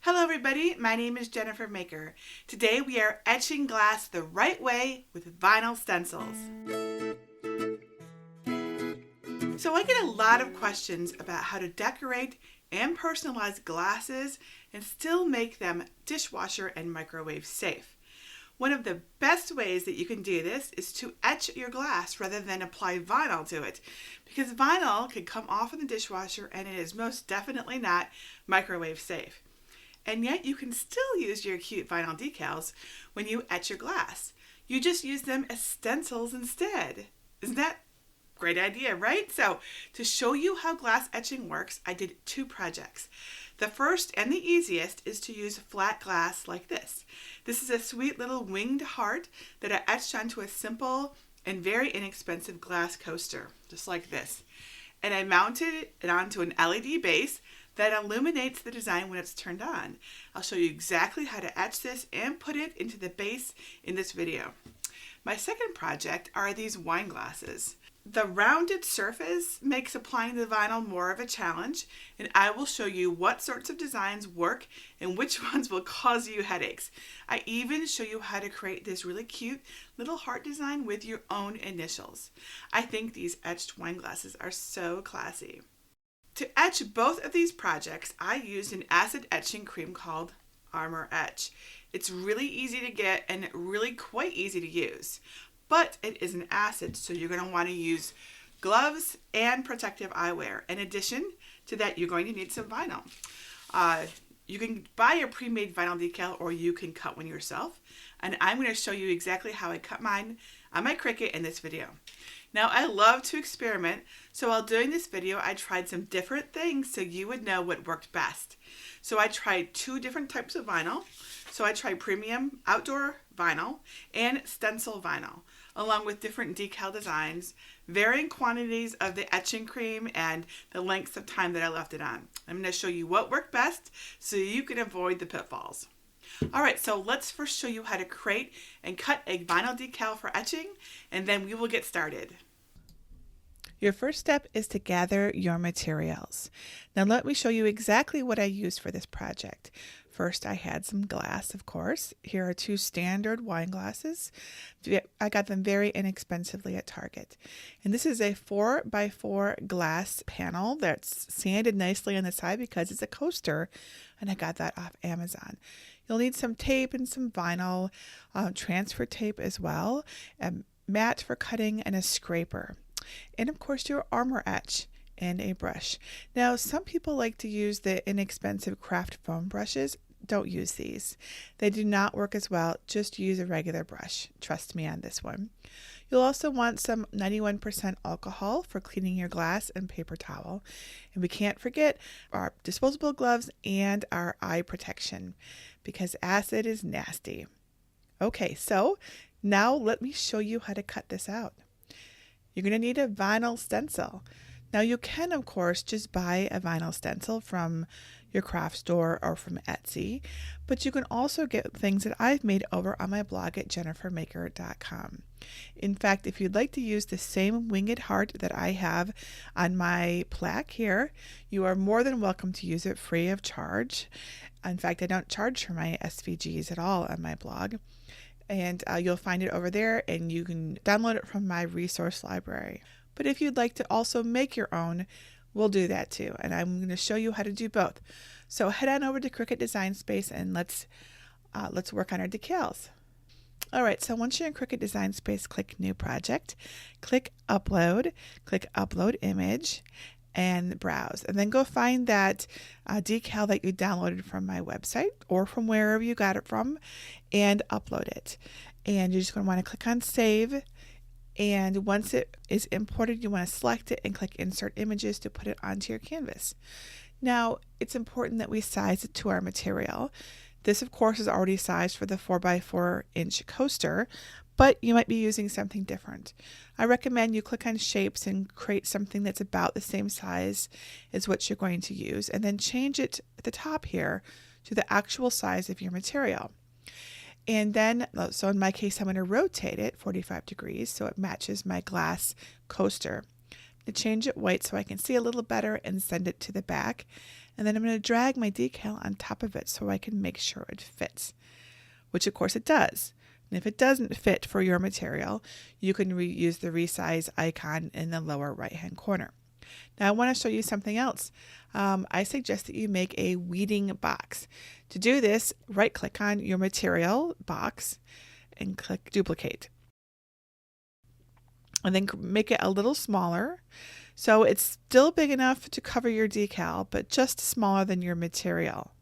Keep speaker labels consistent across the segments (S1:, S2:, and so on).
S1: Hello everybody, my name is Jennifer Maker. Today we are etching glass the right way with vinyl stencils. So I get a lot of questions about how to decorate and personalize glasses and still make them dishwasher and microwave safe. One of the best ways that you can do this is to etch your glass rather than apply vinyl to it, because vinyl can come off in the dishwasher and it is most definitely not microwave safe. And yet you can still use your cute vinyl decals when you etch your glass. You just use them as stencils instead. Isn't that a great idea, right? So to show you how glass etching works, I did two projects. The first and the easiest is to use flat glass like this. This is a sweet little winged heart that I etched onto a simple and very inexpensive glass coaster, just like this. And I mounted it onto an LED base that illuminates the design when it's turned on. I'll show you exactly how to etch this and put it into the base in this video. My second project are these wine glasses. The rounded surface makes applying the vinyl more of a challenge, and I will show you what sorts of designs work and which ones will cause you headaches. I even show you how to create this really cute little heart design with your own initials. I think these etched wine glasses are so classy. To etch both of these projects, I used an acid etching cream called Armour Etch. It's really easy to get and really quite easy to use, but it is an acid, so you're going to want to use gloves and protective eyewear. In addition to that, you're going to need some vinyl. You can buy a pre-made vinyl decal or you can cut one yourself, and I'm going to show you exactly how I cut mine on my Cricut in this video. Now, I love to experiment, so while doing this video, I tried some different things so you would know what worked best. So I tried two different types of vinyl. So I tried premium outdoor vinyl and STENCIL vinyl, along with different decal designs, varying quantities of the etching cream, and the lengths of time that I left it on. I'm going to show you what worked best so you can avoid the pitfalls. Alright, so let's first show you how to create and cut a vinyl decal for etching, and then we will get started. Your first step is to gather your materials. Now let me show you exactly what I used for this project. First, I had some glass, of course. Here are two standard wine glasses. I got them very inexpensively at Target. And this is a 4x4 glass panel that's sanded nicely on the side because it's a coaster, and I got that off Amazon. You'll need some tape and some vinyl, transfer tape as well, a mat for cutting, and a scraper. And of course your Armour Etch and a brush. Now some people like to use the inexpensive craft foam brushes. Don't use these. They do not work as well. Just use a regular brush. Trust me on this one. You'll also want some 91% alcohol for cleaning your glass and paper towel. And we can't forget our disposable gloves and our eye protection because acid is nasty. Okay, so now let me show you how to cut this out. You're going to need a vinyl stencil. Now you can, of course, just buy a vinyl stencil from your craft store or from Etsy, but you can also get things that I've made over on my blog at jennifermaker.com. In fact, if you'd like to use the same winged heart that I have on my plaque here, you are more than welcome to use it free of charge. In fact, I don't charge for my SVGs at all on my blog. And you'll find it over there, and you can download it from my resource library. But if you'd like to also make your own, we'll do that too, and I'm going to show you how to do both. So head on over to Cricut Design Space and let's work on our decals. All right, so once you're in Cricut Design Space, click New Project, click Upload Image, and browse, and then go find that decal that you downloaded from my website or from wherever you got it from and upload it. And you're just going to want to click on Save, and once it is imported, you want to select it and click Insert Images to put it onto your canvas. Now, it's important that we size it to our material. This, of course, is already sized for the 4x4 inch coaster, but you might be using something different. I recommend you click on shapes and create something that's about the same size as what you're going to use, and then change it at the top here to the actual size of your material. And then, so in my case, I'm going to rotate it 45 degrees so it matches my glass coaster. To change it white so I can see a little better and send it to the back. And then I'm going to drag my decal on top of it so I can make sure it fits, which of course it does. And if it doesn't fit for your material, you can use the resize icon in the lower right hand corner. Now I want to show you something else. I suggest that you make a weeding box. To do this, right click on your material box and click duplicate. And then make it a little smaller. So it's still big enough to cover your decal, but just smaller than your material.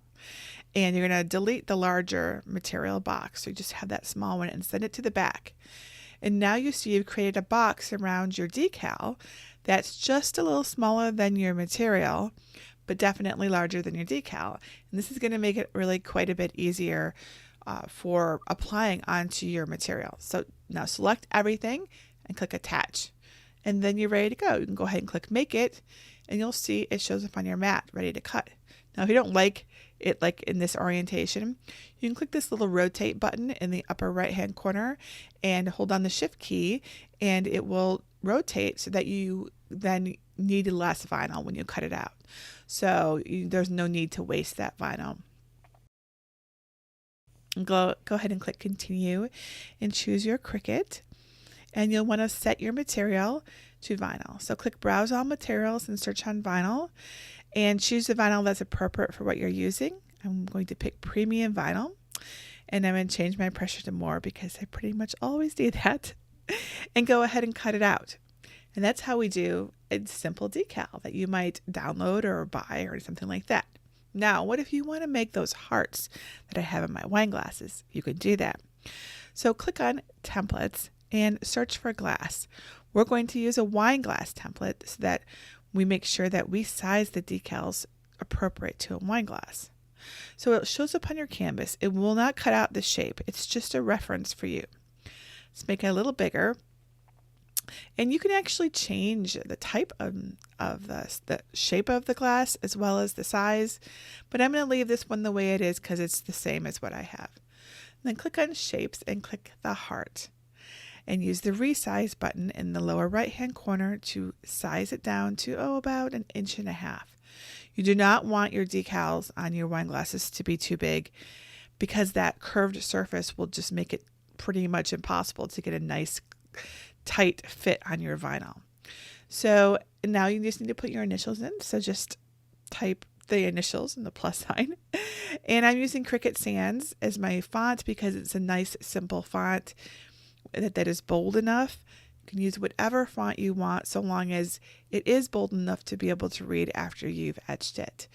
S1: And you're going to delete the larger material box. So you just have that small one and send it to the back. And now you see you've created a box around your decal that's just a little smaller than your material, but definitely larger than your decal. And this is going to make it really quite a bit easier for applying onto your material. So now select everything and click attach. And then you're ready to go. You can go ahead and click make it, and you'll see it shows up on your mat ready to cut. Now if you don't like it like in this orientation, you can click this little rotate button in the upper right hand corner and hold on the shift key, and it will rotate so that you then need less vinyl when you cut it out. So there's no need to waste that vinyl. Go ahead and click continue and choose your Cricut, and you'll want to set your material to vinyl. So click browse all materials and search on vinyl and choose the vinyl that's appropriate for what you're using. I'm going to pick premium vinyl, and I'm going to change my pressure to more because I pretty much always do that, and go ahead and cut it out. And that's how we do a simple decal that you might download or buy or something like that. Now, what if you want to make those hearts that I have in my wine glasses? You can do that. So click on templates and search for glass. We're going to use a wine glass template so that we make sure that we size the decals appropriate to a wine glass. So it shows up on your canvas. It will not cut out the shape. It's just a reference for you. Let's make it a little bigger. And you can actually change the type of the shape of the glass as well as the size. But I'm going to leave this one the way it is because it's the same as what I have. And then click on shapes and click the heart. And use the resize button in the lower right hand corner to size it down to about 1.5 inches. You do not want your decals on your wine glasses to be too big because that curved surface will just make it pretty much impossible to get a nice tight fit on your vinyl. So now you just need to put your initials in. So just type the initials and the plus sign. And I'm using Cricut Sans as my font because it's a nice simple font that is bold enough. You can use whatever font you want so long as it is bold enough to be able to read after you've etched it.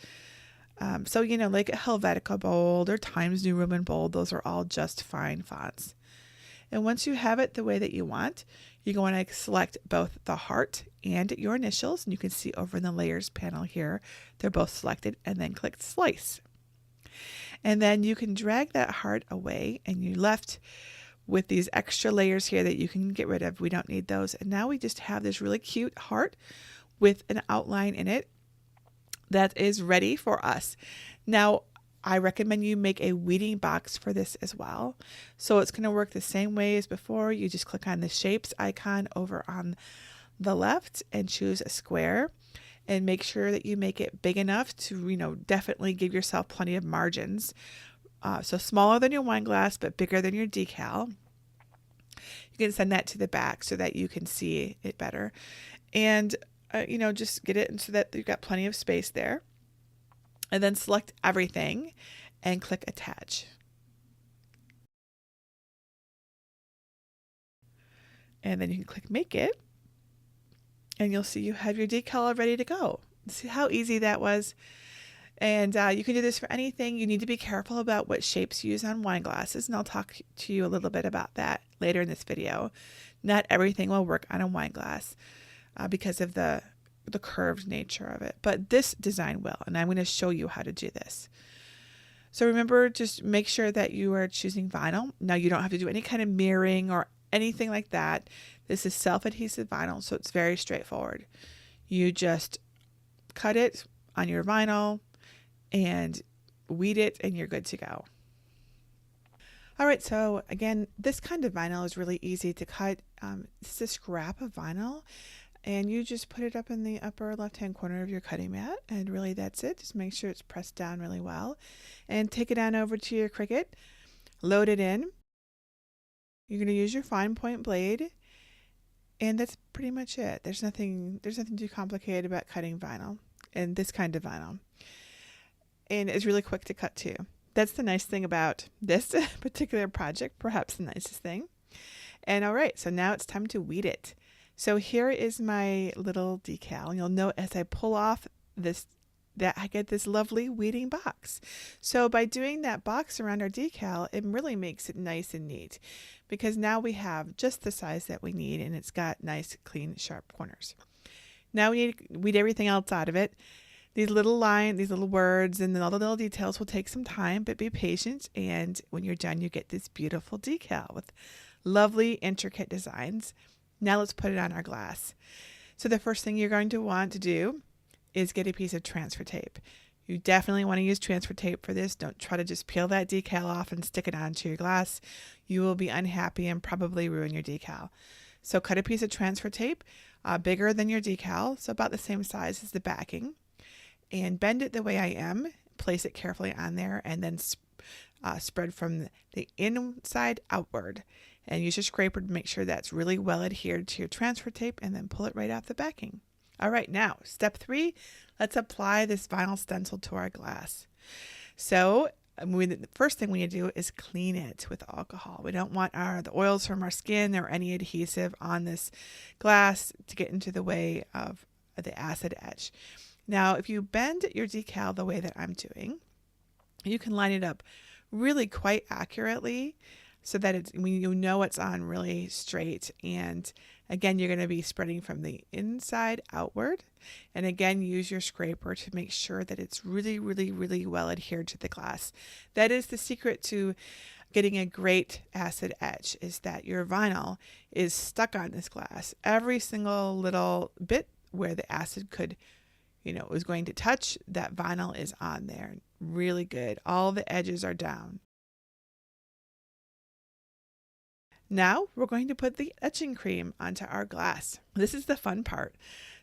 S1: So, like a Helvetica Bold or Times New Roman Bold, those are all just fine fonts. And once you have it the way that you want, you're going to select both the heart and your initials. And you can see over in the layers panel here, they're both selected, and then click slice. And then you can drag that heart away, and you're left with these extra layers here that you can get rid of. We don't need those. And now we just have this really cute heart with an outline in it that is ready for us. Now, I recommend you make a weeding box for this as well. So it's going to work the same way as before. You just click on the shapes icon over on the left and choose a square, and make sure that you make it big enough to, definitely give yourself plenty of margins. So smaller than your wine glass, but bigger than your decal. You can send that to the back so that you can see it better. And, just get it so that you've got plenty of space there. And then select everything and click attach. And then you can click make it. And you'll see you have your decal ready to go. See how easy that was? And you can do this for anything. You need to be careful about what shapes you use on wine glasses, and I'll talk to you a little bit about that later in this video. Not everything will work on a wine glass because of the curved nature of it, but this design will, and I'm going to show you how to do this. So remember, just make sure that you are choosing vinyl. Now you don't have to do any kind of mirroring or anything like that. This is self-adhesive vinyl, so it's very straightforward. You just cut it on your vinyl and weed it, and you're good to go. All right, so again, this kind of vinyl is really easy to cut. It's a scrap of vinyl. And you just put it up in the upper left-hand corner of your cutting mat, and really that's it. Just make sure it's pressed down really well. And take it on over to your Cricut, load it in. You're going to use your fine point blade, and that's pretty much it. There's nothing too complicated about cutting vinyl, and this kind of vinyl. And it's really quick to cut too. That's the nice thing about this particular project, perhaps the nicest thing. And all right, so now it's time to weed it. So here is my little decal. You'll note as I pull off this that I get this lovely weeding box. So by doing that box around our decal, it really makes it nice and neat, because now we have just the size that we need, and it's got nice, clean, sharp corners. Now we need to weed everything else out of it. These little lines, these little words, and then all the little details will take some time, but be patient. And when you're done, you get this beautiful decal with lovely, intricate designs. Now let's put it on our glass. So the first thing you're going to want to do is get a piece of transfer tape. You definitely want to use transfer tape for this. Don't try to just peel that decal off and stick it onto your glass. You will be unhappy and probably ruin your decal. So cut a piece of transfer tape bigger than your decal, so about the same size as the backing, and bend it the way I am. Place it carefully on there, and then spread from the inside outward. And use your scraper to make sure that's really well adhered to your transfer tape, and then pull it right off the backing. All right, now step 3, let's apply this vinyl stencil to our glass. So the first thing we need to do is clean it with alcohol. We don't want the oils from our skin or any adhesive on this glass to get into the way of the acid etch. Now, if you bend your decal the way that I'm doing, you can line it up really quite accurately, so that it's, you know it's on really straight. And again, you're going to be spreading from the inside outward. And again, use your scraper to make sure that it's really, really, really well adhered to the glass. That is the secret to getting a great acid etch, is that your vinyl is stuck on this glass. Every single little bit where the acid could, was going to touch, that vinyl is on there. Really good. All the edges are down. Now we're going to put the etching cream onto our glass. This is the fun part.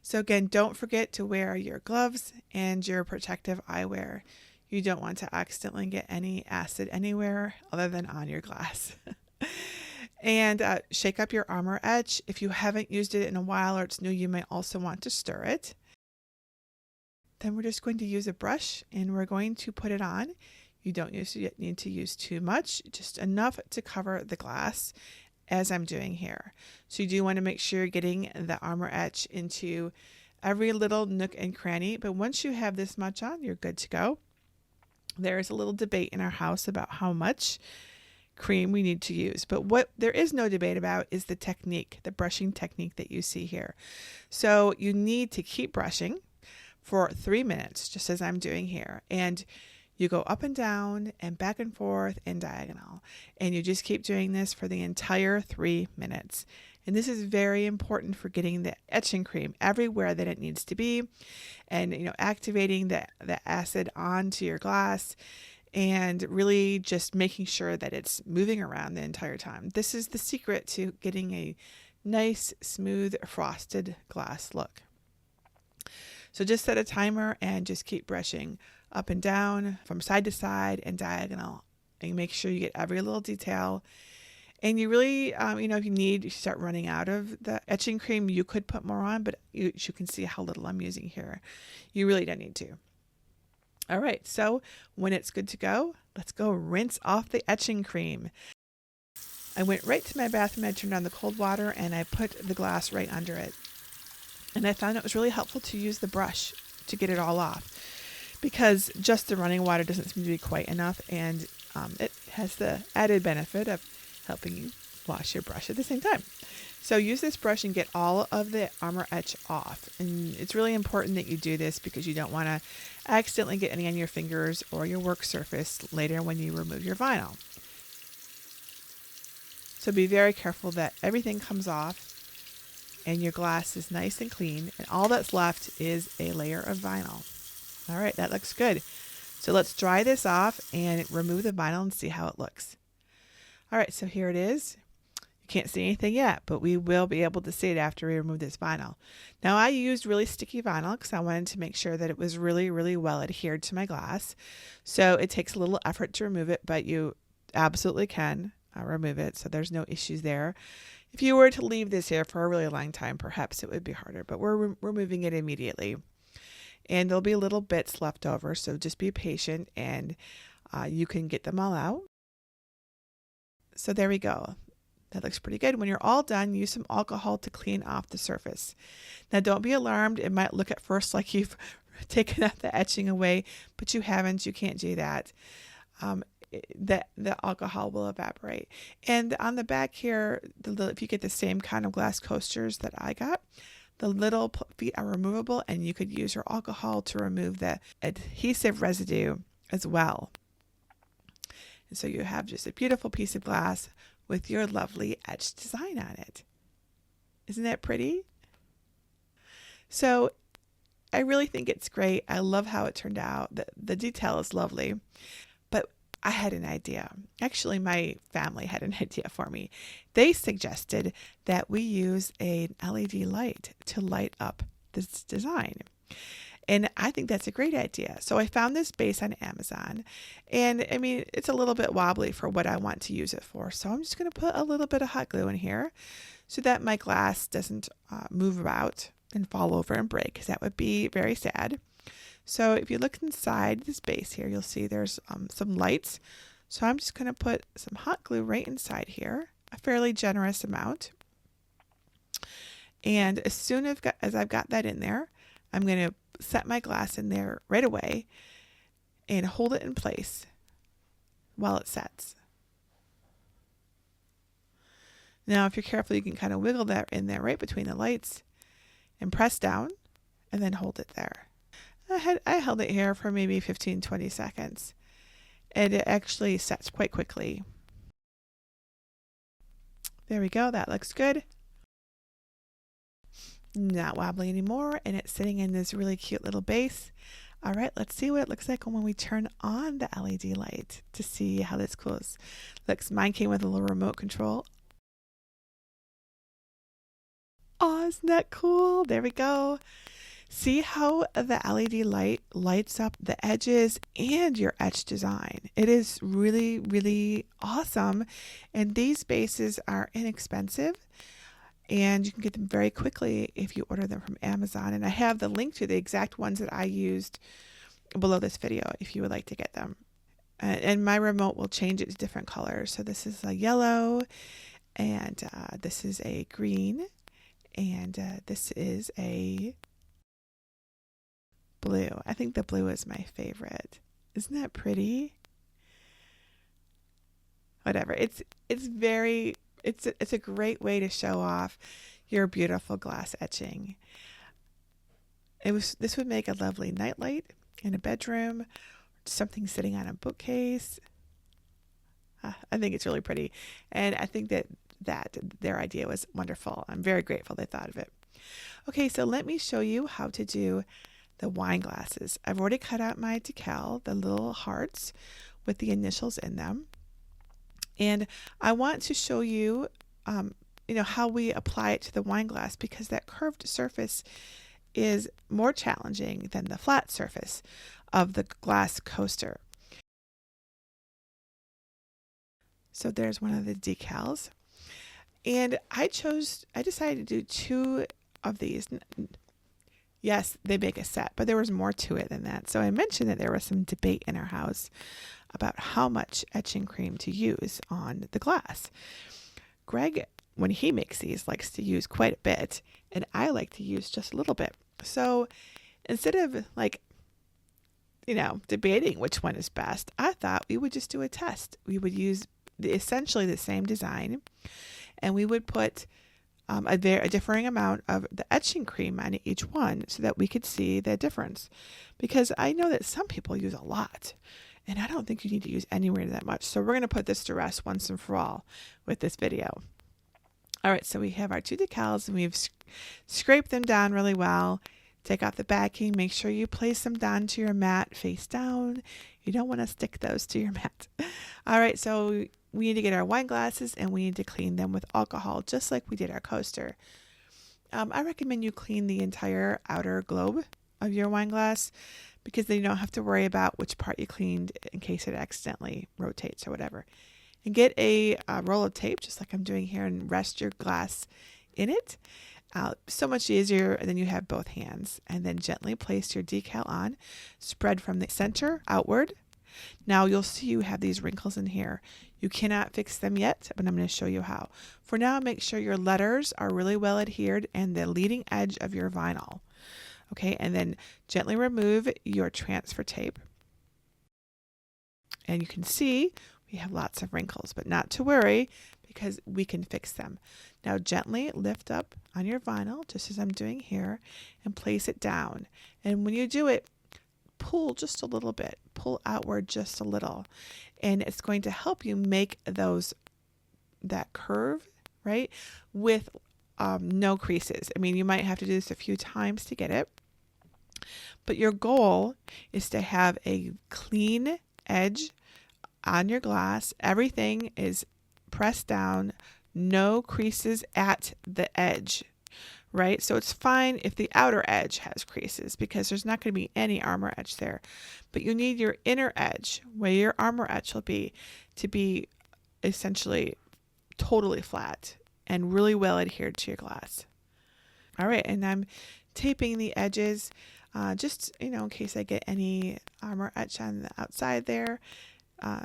S1: So again, don't forget to wear your gloves and your protective eyewear. You don't want to accidentally get any acid anywhere other than on your glass. And shake up your Armour Etch. If you haven't used it in a while or it's new, you may also want to stir it. Then we're just going to use a brush, and we're going to put it on. You don't need to use too much, just enough to cover the glass, as I'm doing here. So you do want to make sure you're getting the Armour Etch into every little nook and cranny, but once you have this much on, you're good to go. There's a little debate in our house about how much cream we need to use, but what there is no debate about is the technique, the brushing technique that you see here. So you need to keep brushing for 3 minutes, just as I'm doing here, and you go up and down and back and forth and diagonal, and you just keep doing this for the entire 3 minutes. And this is very important for getting the etching cream everywhere that it needs to be, and activating the acid onto your glass, and really just making sure that it's moving around the entire time. This is the secret to getting a nice, smooth, frosted glass look. So just set a timer and just keep brushing up and down, from side to side and diagonal, and make sure you get every little detail. And you really, if you start running out of the etching cream, you could put more on, but you can see how little I'm using here. You really don't need to. All right, so when it's good to go, let's go rinse off the etching cream. I went right to my bathroom, I turned on the cold water, and I put the glass right under it. And I found it was really helpful to use the brush to get it all off, because just the running water doesn't seem to be quite enough, and it has the added benefit of helping you wash your brush at the same time. So use this brush and get all of the Armour Etch off. And it's really important that you do this because you don't want to accidentally get any on your fingers or your work surface later when you remove your vinyl. So be very careful that everything comes off and your glass is nice and clean, and all that's left is a layer of vinyl. All right, that looks good. So let's dry this off and remove the vinyl and see how it looks. All right, so here it is. You can't see anything yet, but we will be able to see it after we remove this vinyl. Now I used really sticky vinyl because I wanted to make sure that it was really, really well adhered to my glass. So it takes a little effort to remove it, but you absolutely can remove it. So there's no issues there. If you were to leave this here for a really long time, perhaps it would be harder, but we're removing it immediately. And there'll be little bits left over, so just be patient and you can get them all out. So there we go. That looks pretty good. When you're all done, use some alcohol to clean off the surface. Now don't be alarmed. It might look at first like you've taken out the etching away, but you haven't. You can't do that. The alcohol will evaporate. And on the back here, if you get the same kind of glass coasters that I got, the little feet are removable, and you could use your alcohol to remove the adhesive residue as well. And so you have just a beautiful piece of glass with your lovely etched design on it. Isn't that pretty? So I really think it's great. I love how it turned out. The detail is lovely. But I had an idea. Actually, my family had an idea for me. They suggested that we use an LED light to light up this design. And I think that's a great idea. So I found this base on Amazon. And I mean, it's a little bit wobbly for what I want to use it for. So I'm just going to put a little bit of hot glue in here so that my glass doesn't move about and fall over and break, because that would be very sad. So if you look inside this base here, you'll see there's some lights. So I'm just going to put some hot glue right inside here, a fairly generous amount. And as soon as I've got that in there, I'm going to set my glass in there right away and hold it in place while it sets. Now, if you're careful, you can kind of wiggle that in there right between the lights and press down and then hold it there. I held it here for maybe 15-20 seconds, and it actually sets quite quickly. There we go. That looks good. Not wobbly anymore, and it's sitting in this really cute little base. All right, let's see what it looks like when we turn on the LED light to see how this goes. Looks, mine came with a little remote control. Oh, isn't that cool? There we go. See how the LED light lights up the edges and your etched design. It is really, really awesome. And these bases are inexpensive, and you can get them very quickly if you order them from Amazon. And I have the link to the exact ones that I used below this video if you would like to get them. And my remote will change it to different colors. So this is a yellow, and this is a green, and this is a blue. I think the blue is my favorite. Isn't that pretty? Whatever. It's a great way to show off your beautiful glass etching. This would make a lovely nightlight in a bedroom, something sitting on a bookcase. I think it's really pretty, and I think that their idea was wonderful. I'm very grateful they thought of it. Okay, so let me show you how to do the wine glasses. I've already cut out my decal, the little hearts with the initials in them. And I want to show you, how we apply it to the wine glass, because that curved surface is more challenging than the flat surface of the glass coaster. So there's one of the decals. And I decided to do 2 of these. Yes, they make a set, but there was more to it than that. So I mentioned that there was some debate in our house about how much etching cream to use on the glass. Greg, when he makes these, likes to use quite a bit, and I like to use just a little bit. So instead of debating which one is best, I thought we would just do a test. We would use essentially the same design, and we would put a differing amount of the etching cream on each one so that we could see the difference. Because I know that some people use a lot, and I don't think you need to use anywhere that much. So we're going to put this to rest once and for all with this video. All right, so we have our 2 decals, and we've scraped them down really well. Take off the backing. Make sure you place them down to your mat face down. You don't want to stick those to your mat. All right, so we need to get our wine glasses and we need to clean them with alcohol, just like we did our coaster. I recommend you clean the entire outer globe of your wine glass because then you don't have to worry about which part you cleaned in case it accidentally rotates or whatever. And get a roll of tape, just like I'm doing here, and rest your glass in it. So much easier, and then you have both hands. And then gently place your decal on, spread from the center outward. Now you'll see you have these wrinkles in here. You cannot fix them yet, but I'm going to show you how. For now, make sure your letters are really well adhered and the leading edge of your vinyl. Okay, and then gently remove your transfer tape. And you can see we have lots of wrinkles, but not to worry because we can fix them. Now gently lift up on your vinyl, just as I'm doing here, and place it down. And when you do it, pull just a little bit, pull outward just a little, and it's going to help you make that curve, right, with no creases. I mean, you might have to do this a few times to get it, but your goal is to have a clean edge on your glass. Everything is pressed down, no creases at the edge. Right? So it's fine if the outer edge has creases because there's not going to be any Armour Etch there. But you need your inner edge, where your Armour Etch will be, to be essentially totally flat and really well adhered to your glass. All right, and I'm taping the edges just, in case I get any Armour Etch on the outside there,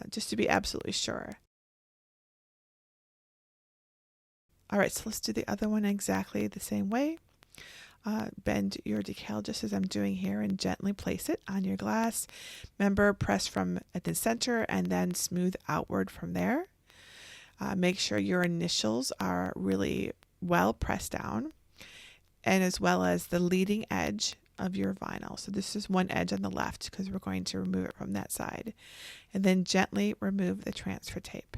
S1: just to be absolutely sure. All right, so let's do the other one exactly the same way. Bend your decal just as I'm doing here and gently place it on your glass. Remember, press from at the center and then smooth outward from there. Make sure your initials are really well pressed down, and as well as the leading edge of your vinyl. So this is one edge on the left because we're going to remove it from that side. And then gently remove the transfer tape.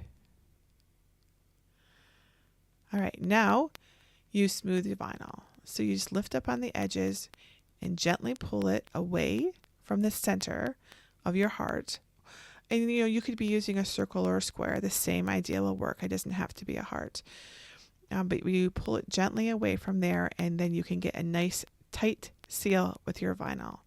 S1: All right, now you smooth your vinyl. So you just lift up on the edges and gently pull it away from the center of your heart. And you could be using a circle or a square. The same idea will work. It doesn't have to be a heart. But you pull it gently away from there, and then you can get a nice tight seal with your vinyl.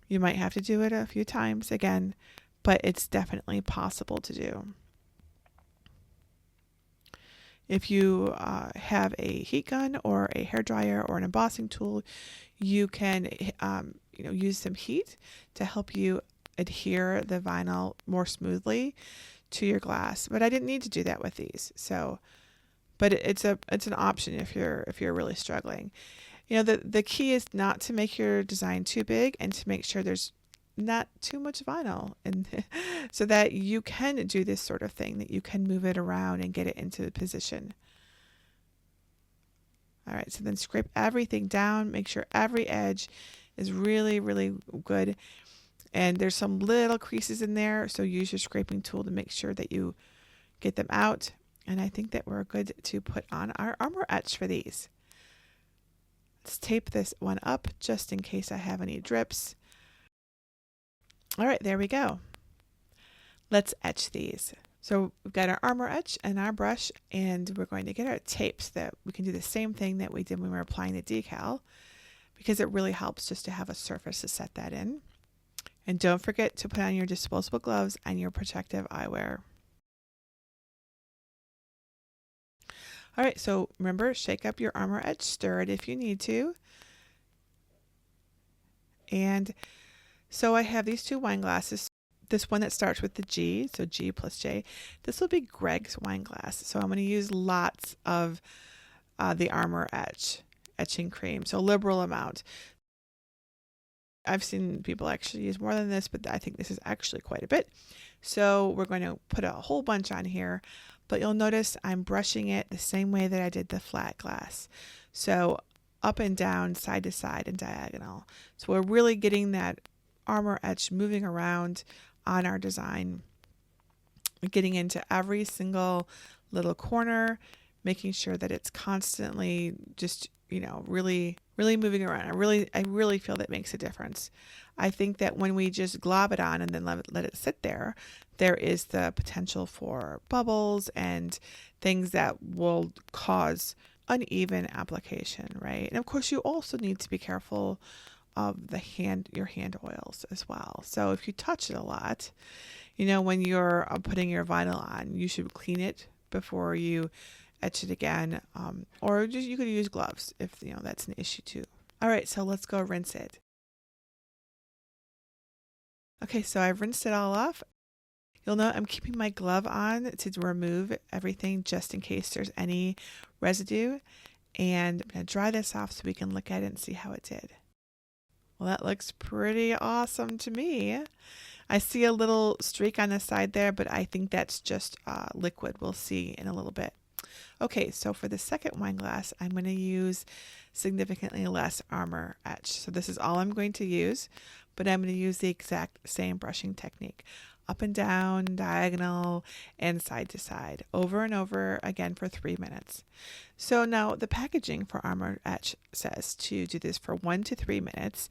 S1: You might have to do it a few times again, but it's definitely possible to do. If you have a heat gun or a hairdryer or an embossing tool, you can use some heat to help you adhere the vinyl more smoothly to your glass. But I didn't need to do that with these. But it's an option if you're really struggling. The key is not to make your design too big and to make sure there's not too much vinyl, and so that you can do this sort of thing, that you can move it around and get it into position. All right, so then scrape everything down, make sure every edge is really, really good. And there's some little creases in there, so use your scraping tool to make sure that you get them out. And I think that we're good to put on our Armour Etch for these. Let's tape this one up just in case I have any drips. All right, there we go. Let's etch these. So we've got our Armour Etch and our brush, and we're going to get our tape so that we can do the same thing that we did when we were applying the decal, because it really helps just to have a surface to set that in. And don't forget to put on your disposable gloves and your protective eyewear. All right, so remember, shake up your Armour Etch, stir it if you need to. And so I have these two wine glasses. This one that starts with the G, so G plus J. This will be Greg's wine glass. So I'm going to use lots of the Armour Etch etching cream, so a liberal amount. I've seen people actually use more than this, but I think this is actually quite a bit. So we're going to put a whole bunch on here, but you'll notice I'm brushing it the same way that I did the flat glass. So up and down, side to side, and diagonal. So we're really getting that Armour Etch moving around on our design, getting into every single little corner, making sure that it's constantly just really, really moving around. I really feel that makes a difference. I think that when we just glob it on and then let it sit there, there is the potential for bubbles and things that will cause uneven application, right? And of course, you also need to be careful of your hand oils as well. So if you touch it a lot, when you're putting your vinyl on, you should clean it before you etch it again, or just you could use gloves if that's an issue too. All right, so let's go rinse it. Okay, so I've rinsed it all off. You'll note I'm keeping my glove on to remove everything just in case there's any residue, and I'm going to dry this off so we can look at it and see how it did. Well, that looks pretty awesome to me. I see a little streak on the side there, but I think that's just liquid. We'll see in a little bit. Okay, so for the second wine glass, I'm going to use significantly less Armour Etch. So this is all I'm going to use, but I'm going to use the exact same brushing technique. Up and down, diagonal, and side to side, over and over again for 3 minutes. So now the packaging for Armour Etch says to do this for 1 to 3 minutes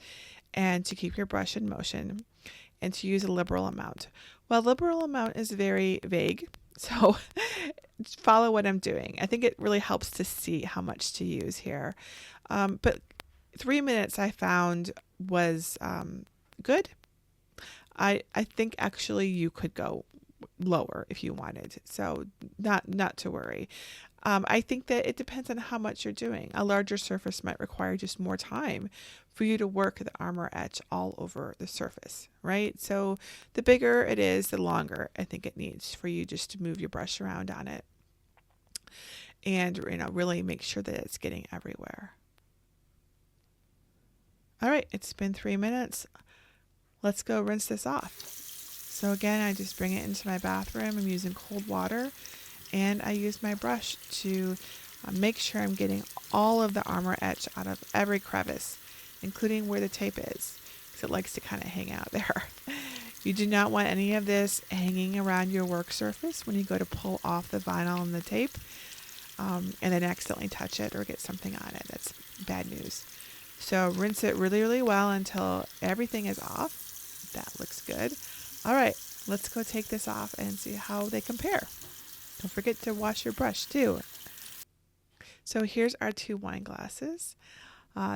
S1: and to keep your brush in motion and to use a liberal amount. Well, liberal amount is very vague, so follow what I'm doing. I think it really helps to see how much to use here. But 3 minutes I found was good. I think actually you could go lower if you wanted, so not to worry. I think that it depends on how much you're doing. A larger surface might require just more time for you to work the Armour Etch all over the surface, right? So the bigger it is, the longer I think it needs for you just to move your brush around on it and really make sure that it's getting everywhere. All right, it's been 3 minutes. Let's go rinse this off. So again, I just bring it into my bathroom. I'm using cold water, and I use my brush to make sure I'm getting all of the Armour Etch out of every crevice, including where the tape is, because it likes to kind of hang out there. You do not want any of this hanging around your work surface when you go to pull off the vinyl and the tape, and then accidentally touch it or get something on it. That's bad news. So rinse it really, really well until everything is off. That looks good. All right, let's go take this off and see how they compare. Don't forget to wash your brush too. So here's our 2 wine glasses.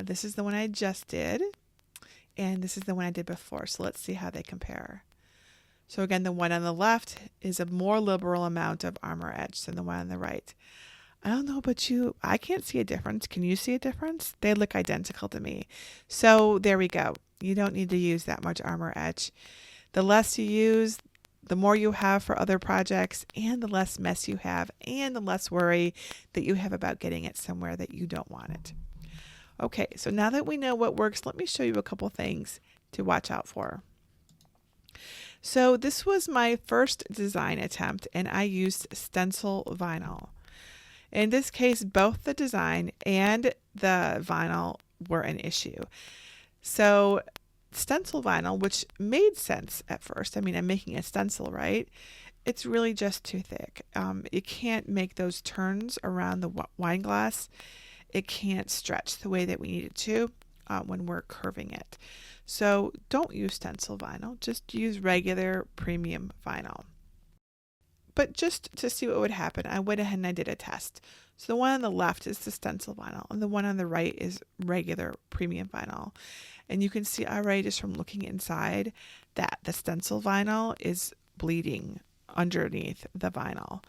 S1: This is the one I just did, and this is the one I did before. So let's see how they compare. So again, the one on the left is a more liberal amount of Armour Etch than the one on the right. I don't know about you, I can't see a difference. Can you see a difference? They look identical to me. So there we go. You don't need to use that much Armour Etch. The less you use, the more you have for other projects, and the less mess you have, and the less worry that you have about getting it somewhere that you don't want it. Okay, so now that we know what works, let me show you a couple things to watch out for. So this was my first design attempt, and I used STENCIL vinyl. In this case, both the design and the vinyl were an issue. So STENCIL vinyl, which made sense at first, I mean, I'm making a stencil, right? It's really just too thick. It can't make those turns around the wine glass. It can't stretch the way that we need it to when we're curving it. So don't use STENCIL vinyl, just use regular premium vinyl. But just to see what would happen, I went ahead and I did a test. So the one on the left is the STENCIL vinyl, and the one on the right is regular premium vinyl. And you can see already just from looking inside that the STENCIL vinyl is bleeding underneath the vinyl,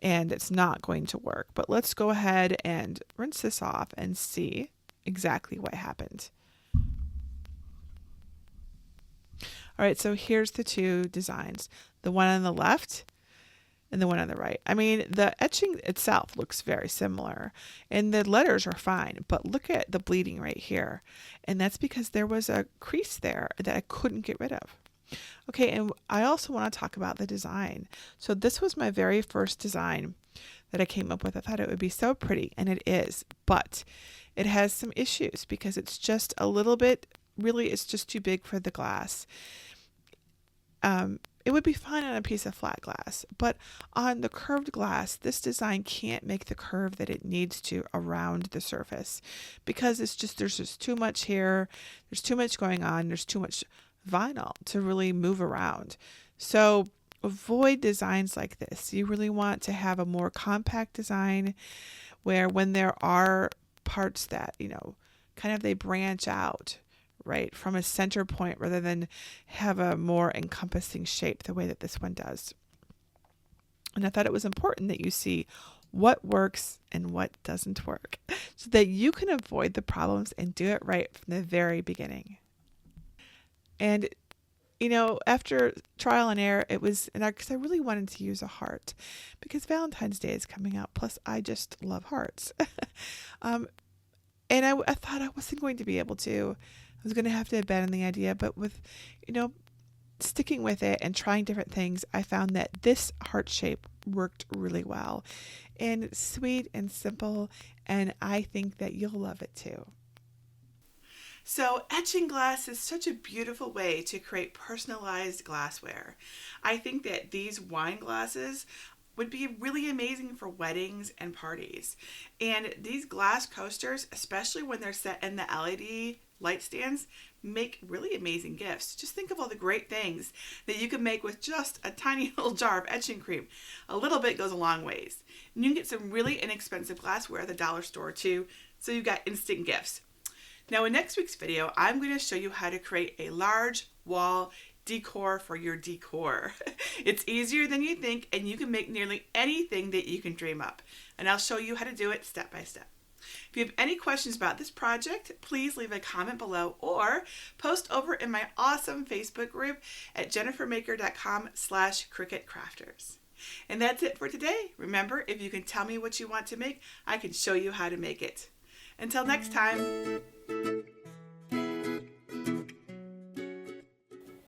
S1: and it's not going to work. But let's go ahead and rinse this off and see exactly what happened. All right, so here's the 2 designs, the one on the left and the one on the right. I mean, the etching itself looks very similar and the letters are fine, but look at the bleeding right here. And that's because there was a crease there that I couldn't get rid of. Okay, and I also want to talk about the design. So this was my very first design that I came up with. I thought it would be so pretty, and it is, but it has some issues because it's just a little bit, really, it's just too big for the glass. It would be fine on a piece of flat glass, but on the curved glass, this design can't make the curve that it needs to around the surface because there's just too much here, there's too much going on, there's too much vinyl to really move around. So avoid designs like this. You really want to have a more compact design where when there are parts that, kind of they branch out, right, from a center point rather than have a more encompassing shape the way that this one does. And I thought it was important that you see what works and what doesn't work so that you can avoid the problems and do it right from the very beginning. And, after trial and error, it was, because I really wanted to use a heart because Valentine's Day is coming up. Plus, I just love hearts. And I thought I wasn't going to be able to. I was going to have to abandon the idea, but with, sticking with it and trying different things, I found that this heart shape worked really well and it's sweet and simple, and I think that you'll love it too. So etching glass is such a beautiful way to create personalized glassware. I think that these wine glasses would be really amazing for weddings and parties. And these glass coasters, especially when they're set in the LED light stands, make really amazing gifts. Just think of all the great things that you can make with just a tiny little jar of etching cream. A little bit goes a long ways. And you can get some really inexpensive glassware at the dollar store too, so you've got instant gifts. Now in next week's video, I'm going to show you how to create a large wall decor for your decor. It's easier than you think, and you can make nearly anything that you can dream up. And I'll show you how to do it step by step. If you have any questions about this project, please leave a comment below or post over in my awesome Facebook group at jennifermaker.com/CricutCrafters. And that's it for today. Remember, if you can tell me what you want to make, I can show you how to make it. Until next time.